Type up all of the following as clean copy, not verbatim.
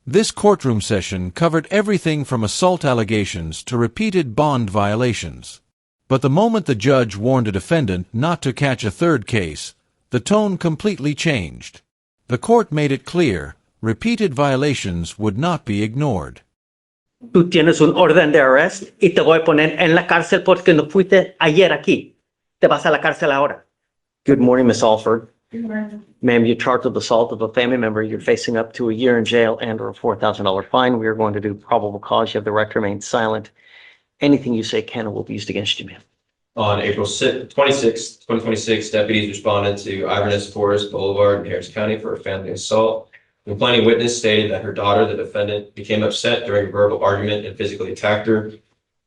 This courtroom session covered everything from assault allegations to repeated bond violations. But the moment the judge warned a defendant not to catch a third case, the tone completely changed. The court made it clear repeated violations would not be ignored. Tú tienes un orden de arrest y te voy a poner en la cárcel porque no fuiste ayer aquí. Te vas a la cárcel ahora. Good morning, Miss Alford. Good morning. Ma'am, you're charged with assault of a family member. You're facing up to a year in jail and or a $4,000 fine. We are going to do probable cause. You have the right to remain silent. Anything you say can or will be used against you, ma'am. On April 26, 2026, deputies responded to Iverness Forest Boulevard in Harris County for a family assault. The complaining witness stated that her daughter, the defendant, became upset during a verbal argument and physically attacked her.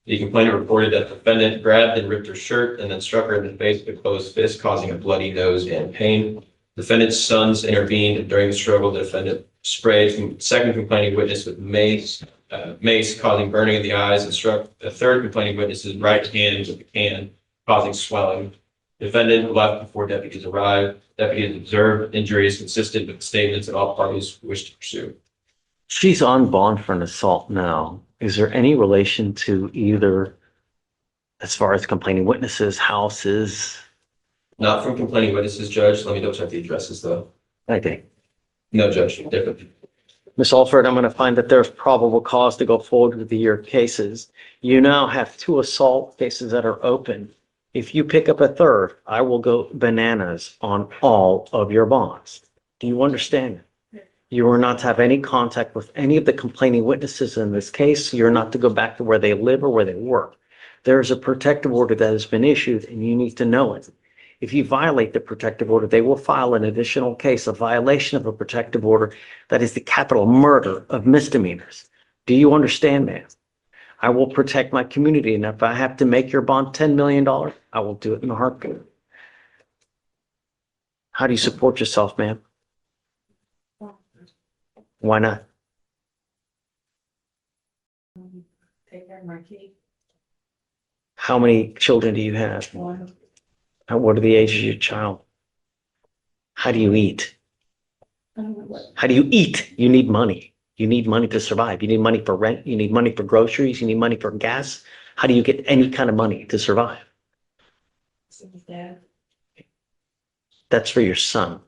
The complainant reported that the defendant grabbed and ripped her shirt and then struck her in the face with a closed fist, causing a bloody nose and pain. Defendant's sons intervened, and during the struggle, the defendant sprayed the second complaining witness with mace, causing burning in the eyes, and struck the third complaining witness's right hand with a can, causing swelling. The defendant left before deputies arrived. Deputies observed injuries consistent with the statements that all parties wish to pursue. She's on bond for an assault now. Is there any relation to either, as far as complaining witnesses, houses? Not from complaining witnesses, Judge. Let me double check the addresses, though. I think. No, Judge, different. Miss Alford, I'm going to find that there's probable cause to go forward with your cases. You now have 2 assault cases that are open. If you pick up a third, I will go bananas on all of your bonds. Do you understand? You are not to have any contact with any of the complaining witnesses in this case. You're not to go back to where they live or where they work. There is a protective order that has been issued, and you need to know it. If you violate the protective order, they will file an additional case of violation of a protective order that is the capital murder of misdemeanors. Do you understand, ma'am? I will protect my community, and if I have to make your bond $10 million, I will do it in a heartbeat. How do you support yourself, ma'am? Why not? Take care of my kid. How many children do you have? One. And what are the ages of your child? How do you eat? How do you eat? You need money. You need money to survive. You need money for rent. You need money for groceries. You need money for gas. How do you get any kind of money to survive? Dad. That's for your son.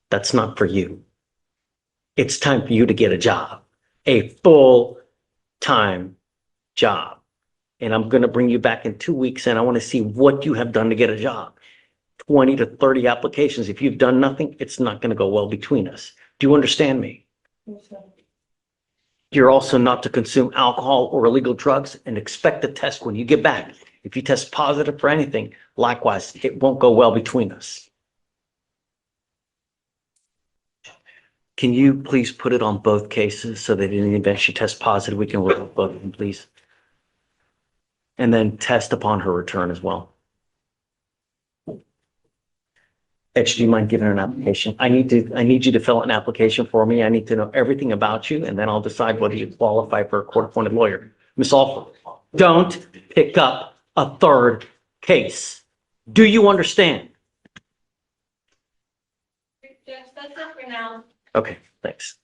That's not for you. It's time for you to get a job, a full-time job. And I'm going to bring you back in 2 weeks, and I want to see what you have done to get a job. 20 to 30 applications. If you've done nothing, it's not going to go well between us. Do you understand me? You're also not to consume alcohol or illegal drugs, and expect a test when you get back. If you test positive for anything, likewise, it won't go well between us. Can you please put it on both cases so that in the event she tests positive, we can work with both of them, please? And then test upon her return as well. Edge, do you mind giving her an application? I need you to fill out an application for me. I need to know everything about you, and then I'll decide whether you qualify for a court-appointed lawyer. Miss Alford, don't pick up a third case. Do you understand? Judge, that's it for now. Okay, thanks.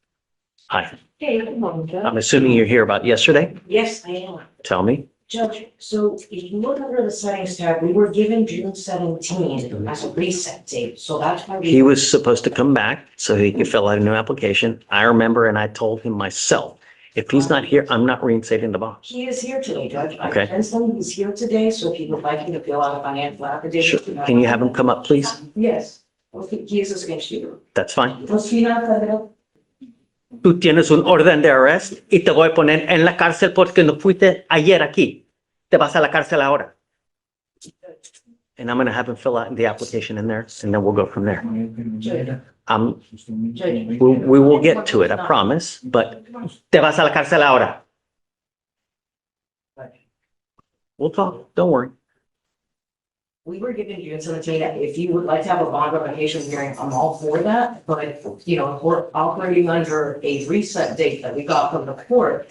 Hi, Hey, good morning, Judge. I'm assuming you're here about yesterday. Yes, I am. Tell me. Judge, so if you look under the settings tab, we were given June 17 as a reset date, so that's why He was supposed to come back so he could fill out a new application. I remember, and I told him myself, if he's not here, I'm not reinstating the bonds. He is here today, Judge. I Okay. convinced him he's here today, so if you would like me to fill out a financial affidavit. Sure. Can you have him come up, please? Yes. Well, he is against you. That's fine. Was he not federal? Tú tienes un orden de arrest y te voy a poner en la cárcel porque no fuiste ayer aquí. Te vas a la cárcel ahora. And I'm going to have him fill out the application in there, and then we'll go from there. Judge, We will get to it, I promise, but te vas a la cárcel ahora. We'll talk, don't worry. we were given June 17, if you would like to have a bond revocation hearing, I'm all for that, but, you know, if we're operating under a reset date that we got from the court,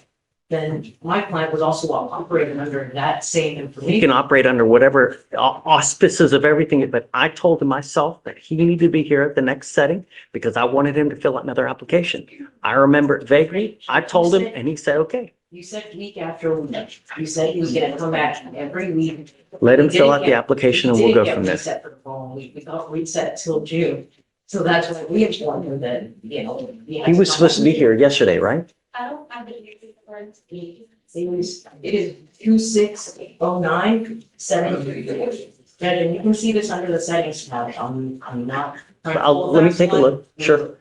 then my client was also operating under that same He information. can operate under whatever auspices of everything, but I told him myself that he needed to be here at the next setting because I wanted him to fill out another application. I remember it vaguely. I told him and he said, okay, You said week after week. You said he was gonna come back every week. let him We fill didn't out the get- application and we we'll go didn't from get there. reset for the following week. We got reset till June. So that's why we informed him that, you know. He was supposed to be here yesterday, right? I don't have the yearly reports. It is 2609-734. And you can see this under the settings tab. I'm not. Let me take a look. Sure.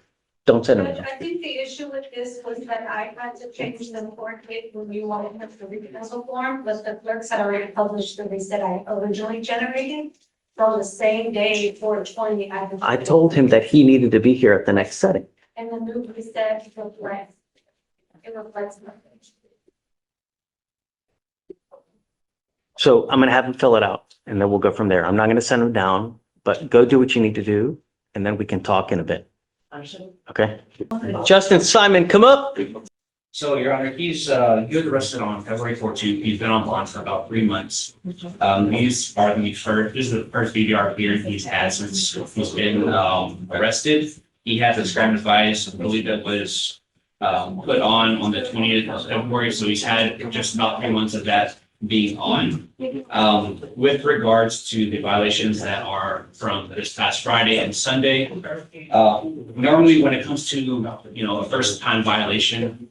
Don't send But him. I think the issue with this was that I had to change the court date when you wanted him to read the pencil form, but the clerks had already published the list that I originally generated. From the same day for 20. I told him that he needed to be here at the next setting. And the new reset reflects. It reflects nothing. So I'm gonna have him fill it out and then we'll go from there. I'm not gonna send him down, but go do what you need to do and then we can talk in a bit. Understood. Okay? Justin Simon, come up. So, Your Honor, he was arrested on February 14th. He's been on bond for about 3 months. This is the first BDR hearing he's had since he's been arrested. He had this crime advice, I believe that was put on the 20th of February. So he's had just about 3 months of that being on. With regards to the violations that are from this past Friday and Sunday, normally when it comes to, a first time violation,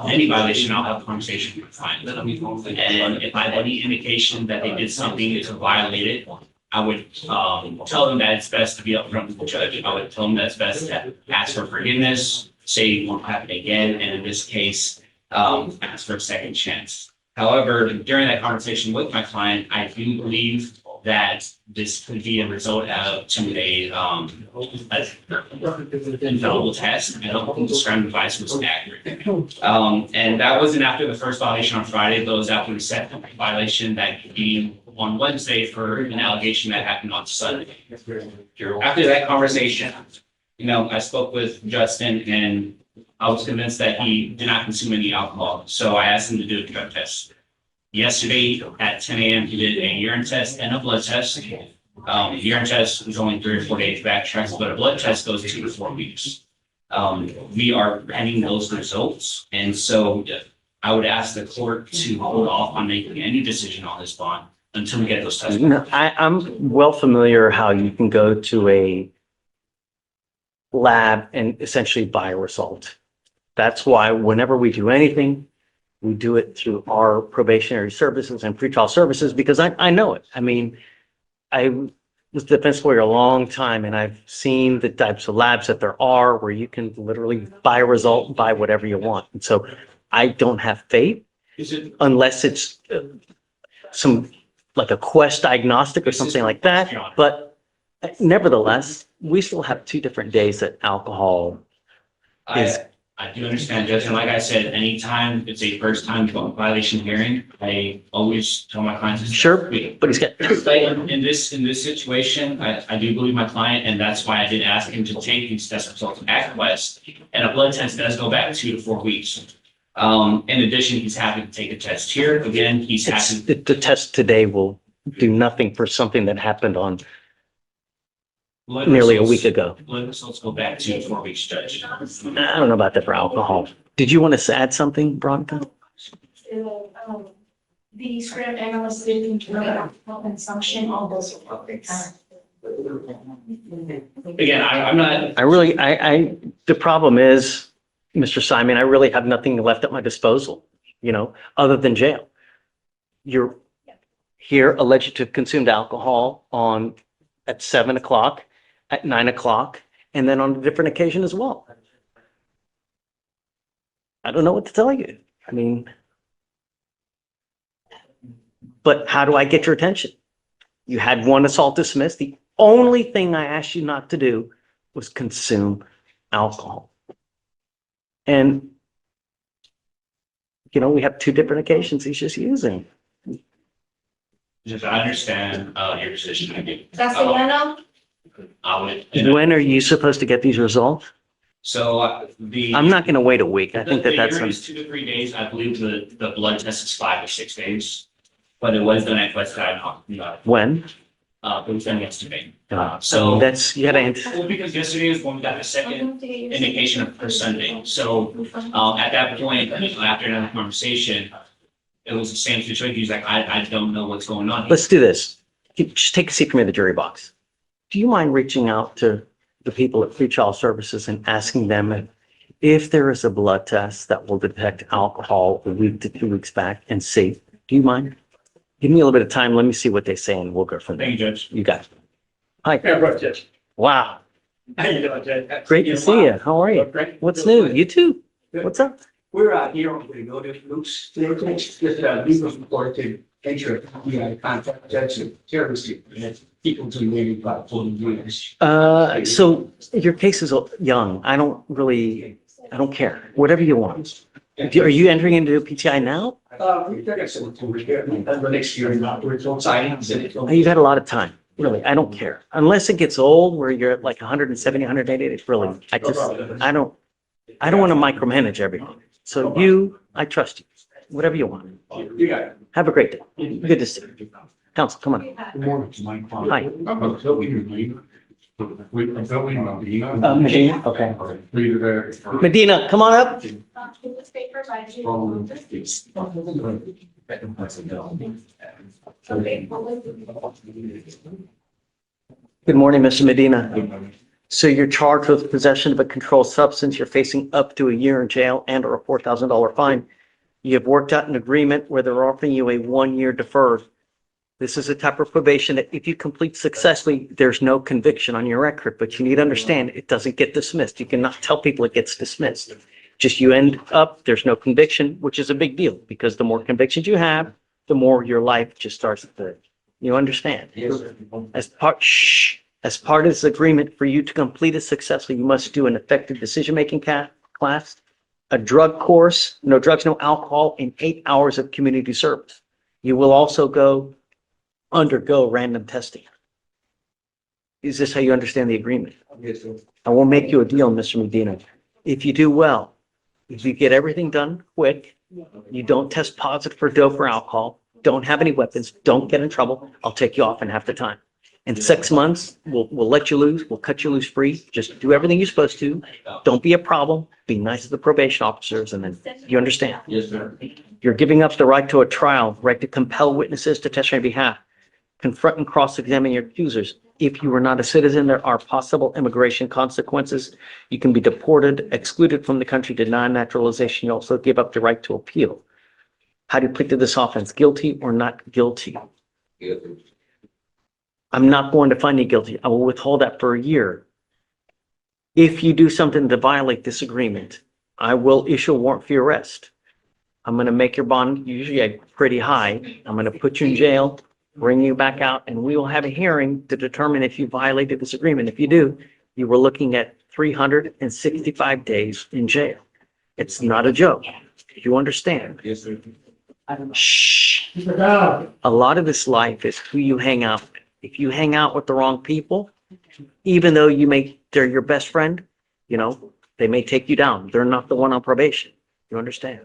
any violation, I'll have a conversation with the client. And if I have any indication that they did something to violate it, I would tell them that it's best to be upfront with the judge. I would tell them that it's best to ask for forgiveness, say it won't happen again, and in this case, ask for a second chance. However, during that conversation with my client, I do believe that this could be a result to a infallible test. I don't think the crime advice was accurate. And that wasn't after the first violation on Friday, but it was after the second violation that came on Wednesday for an allegation that happened on Sunday. After that conversation, I spoke with Justin and I was convinced that he did not consume any alcohol. So I asked him to do a drug test. Yesterday at 10 a.m., he did a urine test and a blood test. Urine test is only 3 or 4 days backtracks, but a blood test goes 2 to 4 weeks. We are pending those results. And so I would ask the court to hold off on making any decision on this bond until we get those tests. I'm well familiar how you can go to a lab and essentially buy a result. That's why whenever we do anything, we do it through our probationary services and pretrial services because I know it. I mean, I was a defense lawyer a long time and I've seen the types of labs that there are where you can literally buy a result, buy whatever you want. And so I don't have faith unless it's some like a Quest diagnostic or something like that. But nevertheless, we still have 2 different days that alcohol is. I do understand, Judge, and like I said, anytime it's a first time violation hearing, I always tell my clients. Sure, but he's got. In this situation, I do believe my client, and that's why I did ask him to take these test results at Quest. And a blood test does go back 2 to 4 weeks. In addition, he's happy to take a test here. Again, he's happy. The test today will do nothing for something that happened on nearly a week ago. Blood results go back 2 to 4 weeks, Judge. I don't know about that for alcohol. Did you want to add something, Veronica? The script analyst didn't know alcohol consumption on those reports. Again, I'm not. The problem is, Mr. Simon, I really have nothing left at my disposal, other than jail. You're here alleged to have consumed alcohol at 7 o'clock, at 9 o'clock, and then on a different occasion as well. I don't know what to tell you. I mean, but how do I get your attention? You had 1 assault dismissed. The only thing I asked you not to do was consume alcohol. And, we have 2 different occasions he's just using. Just, I understand your position. Castellano? I would. When are you supposed to get these results? So I'm not gonna wait a week. I think the that's, urine is 2 to 3 days. I believe the blood test is 5 or 6 days. But it was done at West Side. when? It was done yesterday. So that's, you gotta, Well, because yesterday is when we got the second indication of per Sunday. So, at that point, after that conversation, it was the same situation. He's like, I don't know what's going on. let's do this. Just take a seat for me in the jury box. Do you mind reaching out to the people at Pretrial Services and asking them if there is a blood test that will detect alcohol a week to 2 weeks back and see? Do you mind? Give me a little bit of time. Let me see what they say and we'll go from there. Thank you, Judge. You got it. Hi. Yeah, right, Judge. Wow. How you doing, Judge? Great to see you. How are you? Great. What's new? You too. What's up? We're out here on the go to Luke's, just legal report to make sure we contact Judge and terrorist people to maybe about 40 years. So your case is young. I don't care. Whatever you want. Are you entering into a PTI now? We got some to repair, and the next year, not we're on sightings and it's. You've had a lot of time. Really, I don't care. Unless it gets old where you're at like 170, 180, it's really, I don't want to micromanage everything. So I trust you. Whatever you want. You got it. Have a great day. Good to see you. Counsel, come on. Good morning, Mike. Hi. Medina, okay. Medina, come on up. Good morning, Mr. Medina. So you're charged with possession of a controlled substance. You're facing up to a year in jail and or a $4,000 fine. You have worked out an agreement where they're offering you a 1-year deferred. This is a type of probation that if you complete successfully, there's no conviction on your record, but you need to understand it doesn't get dismissed. You cannot tell people it gets dismissed. Just you end up, there's no conviction, which is a big deal because the more convictions you have, the more your life just starts to, you understand? As part of this agreement, for you to complete it successfully, you must do an effective decision-making class, a drug course, no drugs, no alcohol, and 8 hours of community service. You will also undergo random testing. Is this how you understand the agreement? Yes, sir. I will make you a deal, Mr. Medina. If you do well, if you get everything done quick, you don't test positive for dope or alcohol, don't have any weapons, don't get in trouble, I'll take you off in half the time. In 6 months, we'll let you loose, we'll cut you loose free. Just do everything you're supposed to. Don't be a problem. Be nice to the probation officers, and then you understand. Yes, sir. You're giving up the right to a trial, right to compel witnesses to testify on your behalf, confront and cross-examine your accusers. If you are not a citizen, there are possible immigration consequences. You can be deported, excluded from the country, denied naturalization. You also give up the right to appeal. How do you plead to this offense? Guilty or not guilty? I'm not going to find you guilty. I will withhold that for a year. If you do something to violate this agreement, I will issue a warrant for your arrest. I'm going to make your bond usually pretty high. I'm going to put you in jail, bring you back out, and we will have a hearing to determine if you violated this agreement. If you do, you were looking at 365 days in jail. It's not a joke. You understand? Yes, sir. Shh. A lot of this life is who you hang out with. If you hang out with the wrong people, even though they're your best friend, they may take you down. They're not the one on probation. You understand?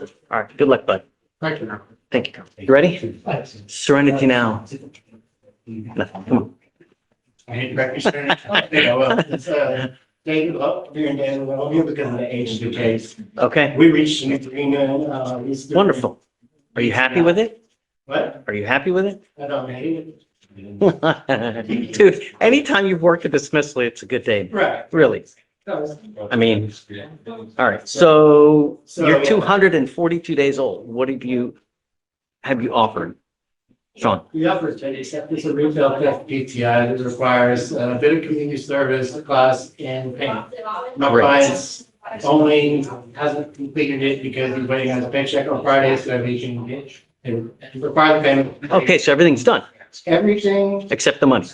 All right. Good luck, bud. Thank you. Thank you. You ready? Serenity now. Nothing. Come on. I hate to break your spirit. Well, it's, David, here and Dan, well, here because of the age of the case. Okay. We reached an agreement. Wonderful. Are you happy with it? What? Are you happy with it? I don't hate it. Dude, anytime you've worked a dismissal, it's a good day. Right. Really. So, I mean, all right. So you're yeah. 242 days old. What have you offered? Sean? The upper state, except it's a retail theft PTI that requires a bit of community service, class, and payment. My Great. client's only hasn't completed it because he's waiting on his paycheck on Friday, so he can get and require the payment. Okay, so everything's done Everything, except the money.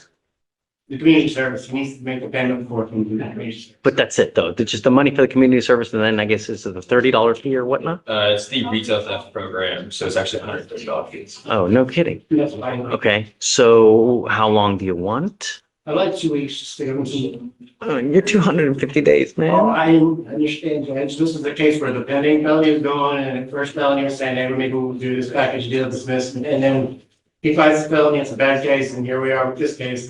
the community service, he needs to make the payment before it can do that. But that's it, though. It's just the money for the community service, and then I guess it's the $30 fee or whatnot. It's the retail theft program, so it's actually $130 fees. Oh, no kidding. That's fine. Okay, so how long do you want? I'd like 2 weeks to stay on Zoom. Oh, you're 250 days, Oh, man. I understand, Judge. This is the case where the pending felony is going and the first felony was saying, hey, maybe we'll do this package deal dismissed. And then he finds the felony, it's a bad case, and here we are with this case.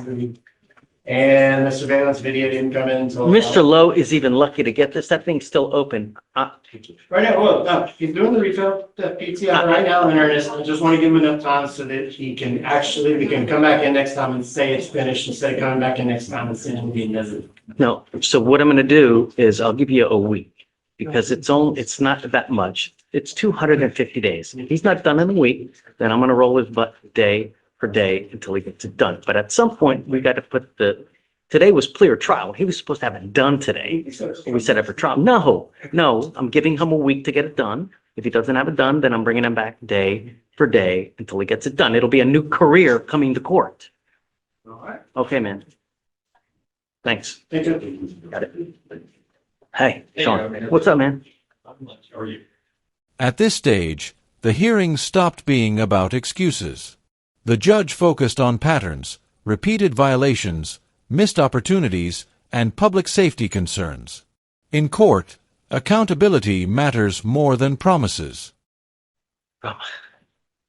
And the surveillance video didn't come in until. Mr. Lowe is even lucky to get this. That thing's still open. Right now, well, no, he's doing the refill, the PTI right now in earnest. I just want to give him enough time so that he can actually, we can come back in next time and say it's finished instead of coming back in next time and saying he doesn't. No, so what I'm gonna do is I'll give you a week because it's not that much. It's 250 days. If he's not done in a week, then I'm gonna roll his butt day for day until he gets it done. But at some point, we got to put today was clear trial. He was supposed to have it done today. We set up for trial. No, I'm giving him a week to get it done. If he doesn't have it done, then I'm bringing him back day for day until he gets it done. It'll be a new career coming to court. All right. Okay, man. Thanks. Thank you. Got it. Hey, Sean. What's up, man? How are you? At this stage, the hearing stopped being about excuses. The judge focused on patterns, repeated violations, missed opportunities, and public safety concerns. In court, accountability matters more than promises. Well,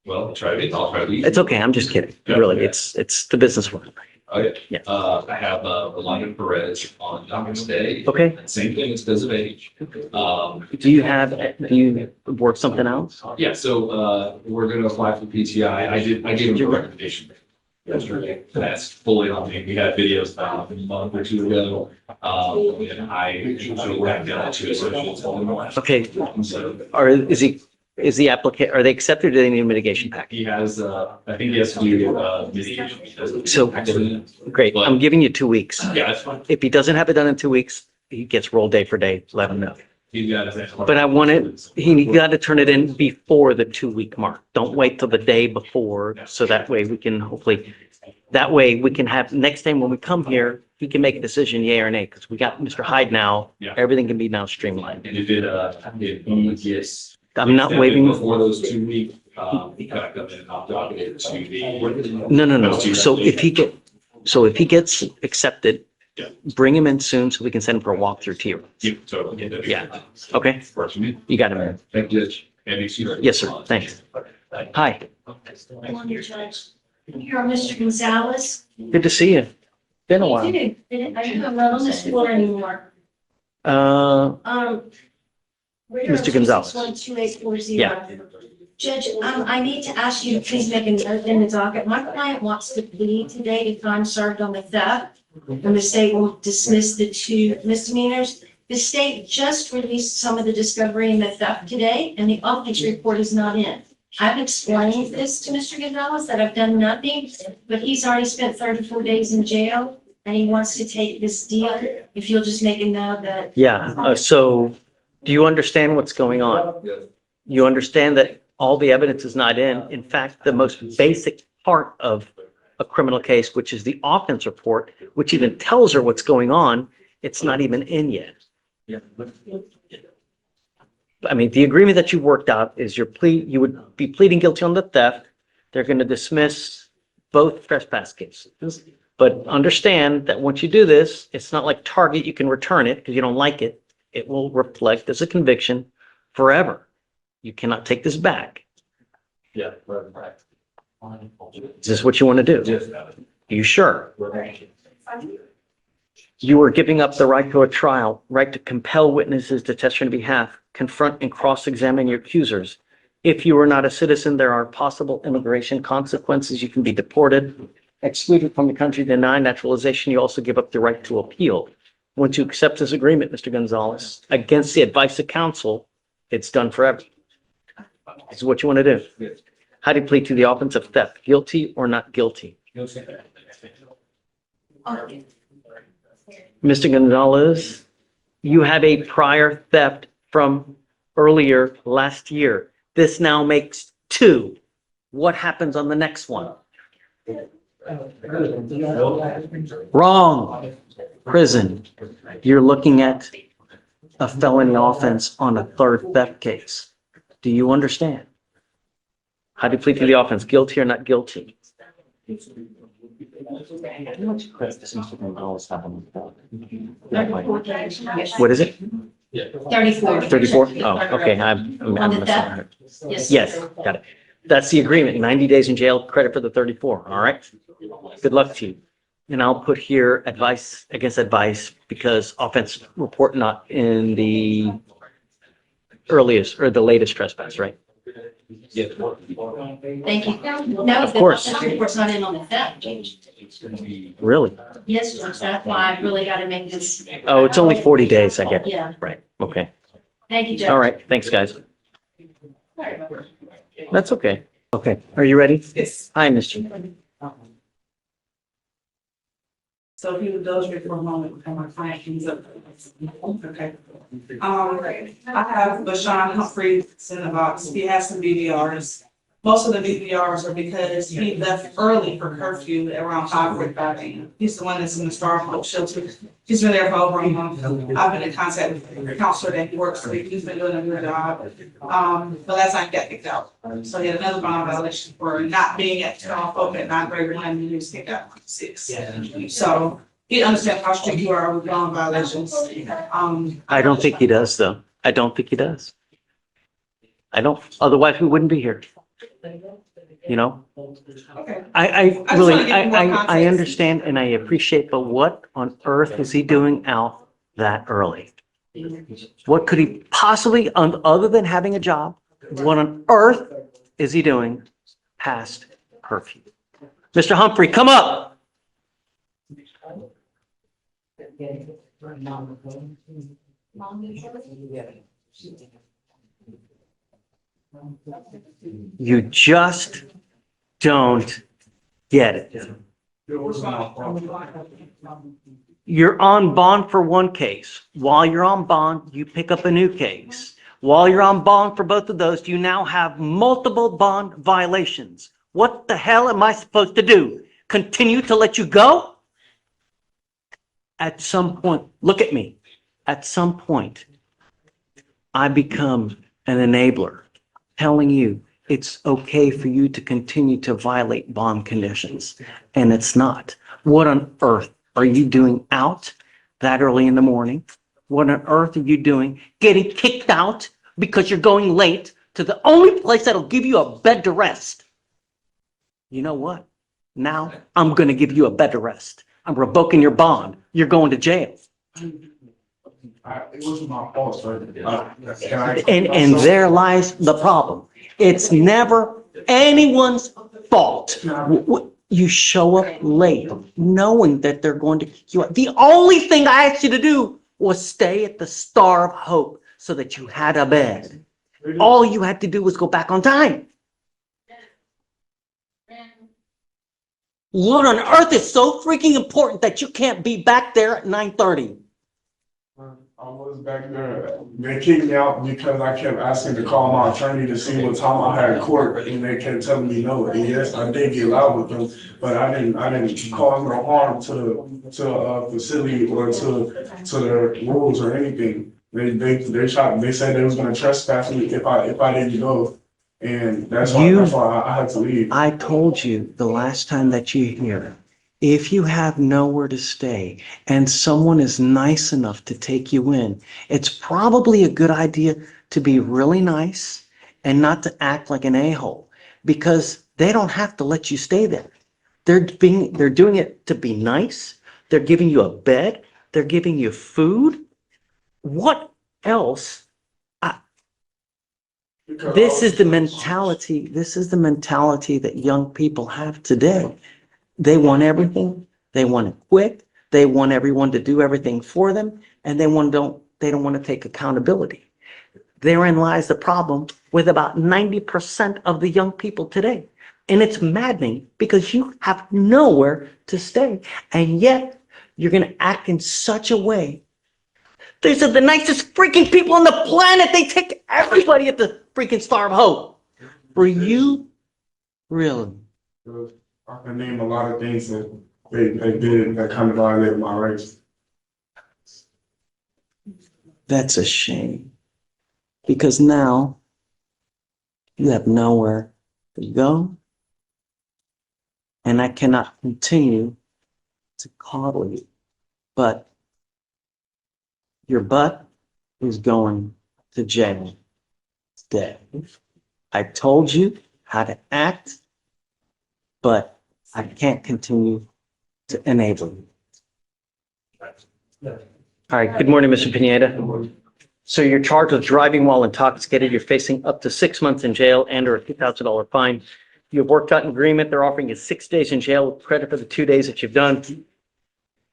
I'll try to be. It's okay. I'm just kidding. Really, it's the business one. Okay. Yeah. I have, Rolando Perez on document today. Okay. Same thing, it's because of age. Do you work something else? Yeah, so, we're gonna apply for PTI. I gave him a recommendation yesterday. That's fully on me. We had videos about a month or two ago. And I wrapped down two associates on the last. Okay. So Is the applicant, are they accepted or do they need a mitigation package? he has, I think he has to do, mitigation. because- So- Great. I'm giving you 2 weeks. Yeah, that's fine. If he doesn't have it done in 2 weeks, he gets rolled day for day. Let him know. He's got his. But I want it, he got to turn it in before the 2-week mark. Don't wait till the day before. So that way we can hopefully, that way we can have, next time when we come here, he can make a decision, yay or nay, because we got Mr. Hyde now. Yeah. Everything can be now streamlined. And if he gets. I'm not waiving. Before those 2 weeks, he could have come in and opt out to the. No. So if he gets accepted, Yeah. bring him in soon so we can send him for a walkthrough to you. Yeah, totally. Yeah. Okay. Works for me. You got it, man. Thank you. Andy, see you. Yes, sir. Thanks. Hi. Morning, Judge. Here, Mr. Gonzalez. Good to see you. Been a while. I'm not on this floor anymore. We're here on Mr. Gonzalez. 612-840. Yeah. Judge, I need to ask you to please make a note in the docket. My client wants to plead today to time served on the theft. And the state will dismiss the 2 misdemeanors. The state just released some of the discovery in the theft today, and the office report is not in. I've explained this to Mr. Gonzalez that I've done nothing, but he's already spent 34 days in jail, and he wants to take this deal. If you'll just make a note that. Yeah. So do you understand what's going on? You understand that all the evidence is not in. In fact, the most basic part of a criminal case, which is the offense report, which even tells her what's going on, it's not even in yet. I mean, the agreement that you worked out is you would be pleading guilty on the theft. They're going to dismiss both trespass cases. But understand that once you do this, it's not like Target, you can return it because you don't like it. It will reflect as a conviction forever. You cannot take this back. Yeah, right. Is this what you want to do? Yes. Are you sure? You are giving up the right to a trial, right to compel witnesses to testify on your behalf, confront and cross-examine your accusers. If you are not a citizen, there are possible immigration consequences. You can be deported, excluded from the country, denied naturalization. You also give up the right to appeal. Once you accept this agreement, Mr. Gonzalez, against the advice of counsel, it's done forever. This is what you want to do. How do you plead to the offense of theft? Guilty or not guilty? Mr. Gonzalez, you have a prior theft from earlier last year. This now makes 2. What happens on the next one? Wrong. Prison. You're looking at a felony offense on a 3rd theft case. Do you understand? How do you plead to the offense? Guilty or not guilty? What is it? 34. 34? Oh, okay, I'm On the misheard. Yes. Yes, got it. That's the agreement, 90 days in jail, credit for the 34, all right? Good luck to you. And I'll put here advice against advice because offense report not in the earliest or the latest trespass, right? Yeah. Thank you. No, Of course. the report's not in on the theft. Really? Yes, Judge, that's why I really gotta make this. Oh, it's only 40 days, I get it. Yeah, Right, okay. thank you, Judge. All right, thanks, guys. That's okay. Okay, are you ready? Yes. Hi, Mr. So if you indulge me for a moment before my client comes up. Okay. I have Bashan Humphrey in the box. He has some BVRs. Most of the BVRs are because he left early for curfew at around 5:45 a.m. He's the one that's in the Star Hope shelter. He's been there for over a month. I've been in contact with the counselor that he works with. He's been doing a good job. But last night he got kicked out. So he had another bond violation for not being at Star Hope at 9:31 and he was kicked out at 6. So he understands how strict you are with bond violations. I don't think he does, though. I don't think he does. I don't, otherwise we wouldn't be here. You know? Okay. I just really, wanna give you more I context. understand and I appreciate, but what on earth is he doing out that early? What could he possibly, other than having a job, what on earth is he doing past curfew? Mr. Humphrey, come up. You just don't get it. You're on bond for one case. While you're on bond, you pick up a new case. While you're on bond for both of those, you now have multiple bond violations. What the hell am I supposed to do? Continue to let you go? At some point, look at me. At some point, I become an enabler, telling you it's okay for you to continue to violate bond conditions, and it's not. What on earth are you doing out that early in the morning? What on earth are you doing getting kicked out because you're going late to the only place that'll give you a bed to rest? You know what? Now I'm going to give you a bed to rest. I'm revoking your bond. You're going to jail. It wasn't my fault, sir. And there lies the problem. It's never anyone's fault. You show up late knowing that they're going to kick you out. The only thing I asked you to do was stay at the Star of Hope so that you had a bed. All you had to do was go back on time. What on earth is so freaking important that you can't be back there at 9:30? I was back there. They kicked me out because I kept asking to call my attorney to see what time I had court, and they kept telling me no. And yes, I did get loud with them, but I didn't cause no harm to a facility or to their rules or anything. They said they was gonna trespass me if I didn't go, and that's why I had to leave. I told you the last time that you're here, if you have nowhere to stay and someone is nice enough to take you in, it's probably a good idea to be really nice and not to act like an a-hole, because they don't have to let you stay there. They're doing it to be nice. They're giving you a bed. They're giving you food. What else? This is the mentality that young people have today. They want everything. They want it quick. They want everyone to do everything for them, and they don't want to take accountability. Therein lies the problem with about 90% of the young people today. And it's maddening because you have nowhere to stay, and yet you're going to act in such a way. These are the nicest freaking people on the planet. They take everybody at the freaking Star of Hope. For you, really? I can name a lot of things that they did that kind of violated my rights. That's a shame. Because now you have nowhere to go and I cannot continue to coddle you, but your butt is going to jail today. I told you how to act, but I can't continue to enable you. All right, good morning, Mr. Pineda. So you're charged with driving while intoxicated. You're facing up to 6 months in jail and or a $2,000 fine. You've worked out an agreement. They're offering you 6 days in jail with credit for the 2 days that you've done.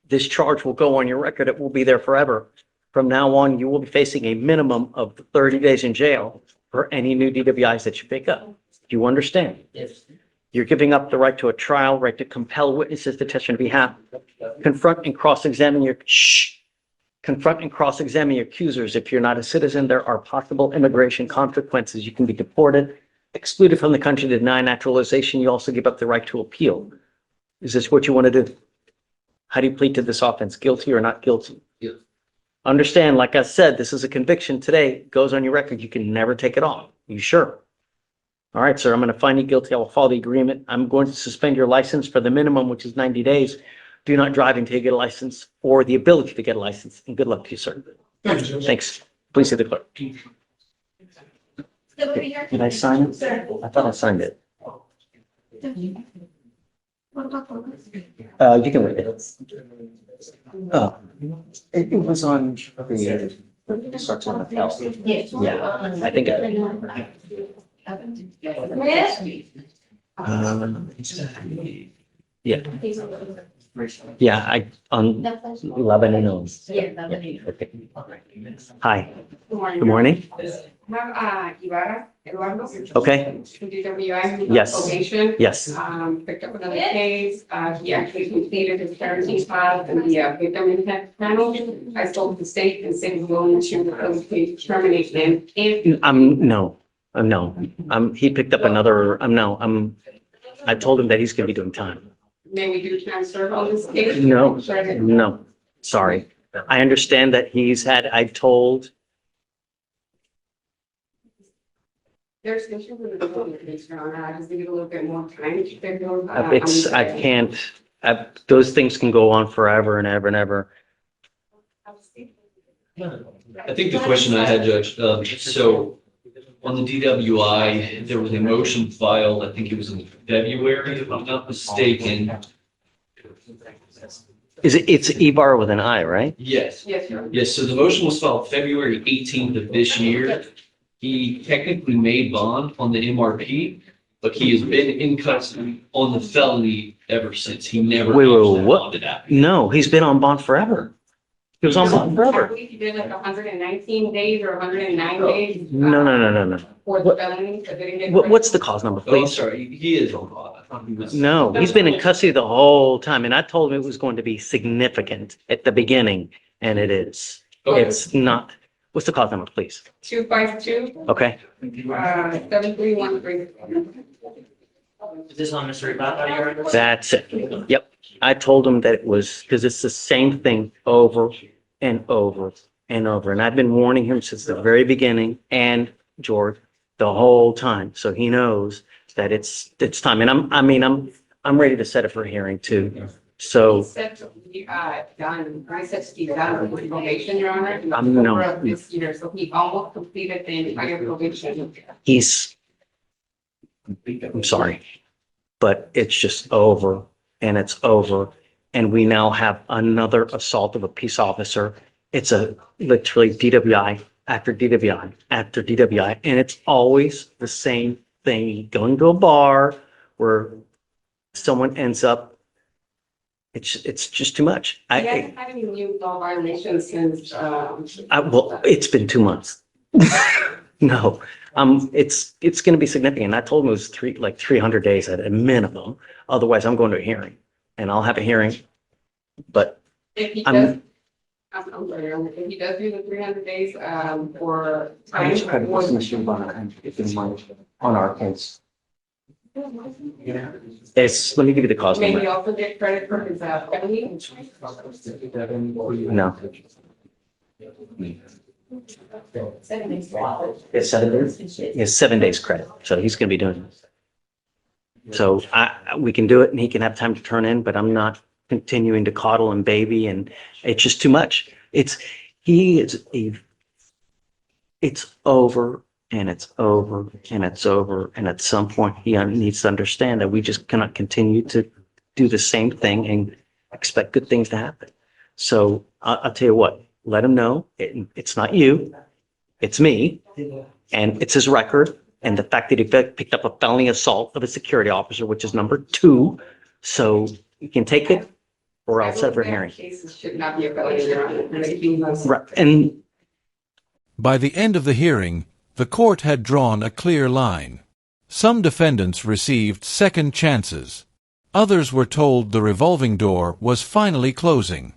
This charge will go on your record. It will be there forever. From now on, you will be facing a minimum of 30 days in jail for any new DWIs that you pick up. Do you understand? Yes. You're giving up the right to a trial, right to compel witnesses to testify on behalf. Confront and cross-examine your accusers. If you're not a citizen, there are possible immigration consequences. You can be deported, excluded from the country, denied naturalization. You also give up the right to appeal. Is this what you want to do? How do you plead to this offense? Guilty or not guilty? Yes. Understand, like I said, this is a conviction today. It goes on your record. You can never take it off. You sure? All right, sir, I'm going to find you guilty. I will follow the agreement. I'm going to suspend your license for the minimum, which is 90 days. Do not drive until you get a license or the ability to get a license. And good luck to you, sir. Thanks. Please see the clerk. Did I sign it? I thought I signed it. You can read it. Oh, it was on the starts on the L. Yeah, I think yeah, I on Lebanon. Okay. Hi. Good morning. Ibarra, Eduardo. Okay. From DWI. Yes. Probation. Yes. Picked up another case. He actually completed his parenting file in the victim impact panel. I spoke to the state and said we're going to terminate him. If He picked up another, I told him that he's gonna be doing time. may we do transfer on this case? No, sorry. I understand that I told, There's issues with the development case, Your Honor. I just need a little bit more time to figure out. I can't, those things can go on forever and ever and ever. I think the question I had, Judge, so on the DWI, there was a motion filed, I think it was in February, if I'm not mistaken. It's Ibar with an I, right? Yes. Yes, Your Honor. Yes, so the motion was filed February 18th of this year. He technically made bond on the MRP, but he has been in custody on the felony ever since. He never Wait, actually what? bonded out. No, he's been on bond forever. He was on bond I forever. believe he did like 119 days or 109 days. No. For the felony, so didn't get. What's the cause number, Oh, I'm please? sorry, he is on bond. I thought he was. No, he's been in custody the whole time, and I told him it was going to be significant at the beginning, and it is. Okay. It's not. What's the cause number, please? 252, Okay. 7313. Is this on Mr. Ibarra? That's it. Yep. I told him that it was, because it's the same thing over and over and over. And I've been warning him since the very beginning and George the whole time. So he knows that it's time. And I'm ready to set it for hearing too. So He said to be done, I said to be done with probation, Your Honor, in I'm no. October of this year, so he almost completed the entire probation. I'm sorry, but it's just over and it's over. And we now have another assault of a peace officer. It's literally DWI after DWI after DWI. And it's always the same thing, going to a bar where someone ends up, it's just too much. He hasn't had any new law violations since, Well, it's been 2 months. No, it's going to be significant. I told him it was 300 days at a minimum. Otherwise, I'm going to a hearing and I'll have a hearing. But if he I'm- does, I'm sorry, Your Honor, if he does do the 300 days, for time. on our case? Let me give you the cause Maybe number. also get credit for his, felony. No. It's 7 days. He has 7 days credit. So he's going to be doing this. So we can do it and he can have time to turn in, but I'm not continuing to coddle and baby, and it's just too much. It's over and it's over and it's over. And at some point he needs to understand that we just cannot continue to do the same thing and expect good things to happen. So I'll tell you what, let him know it's not you, it's me, and it's his record. And the fact that he picked up a felony assault of a security officer, which is number 2. So you can take it or else set for hearing. Cases should not be a felony, Your Honor. Right. And By the end of the hearing, the court had drawn a clear line. Some defendants received second chances. Others were told the revolving door was finally closing.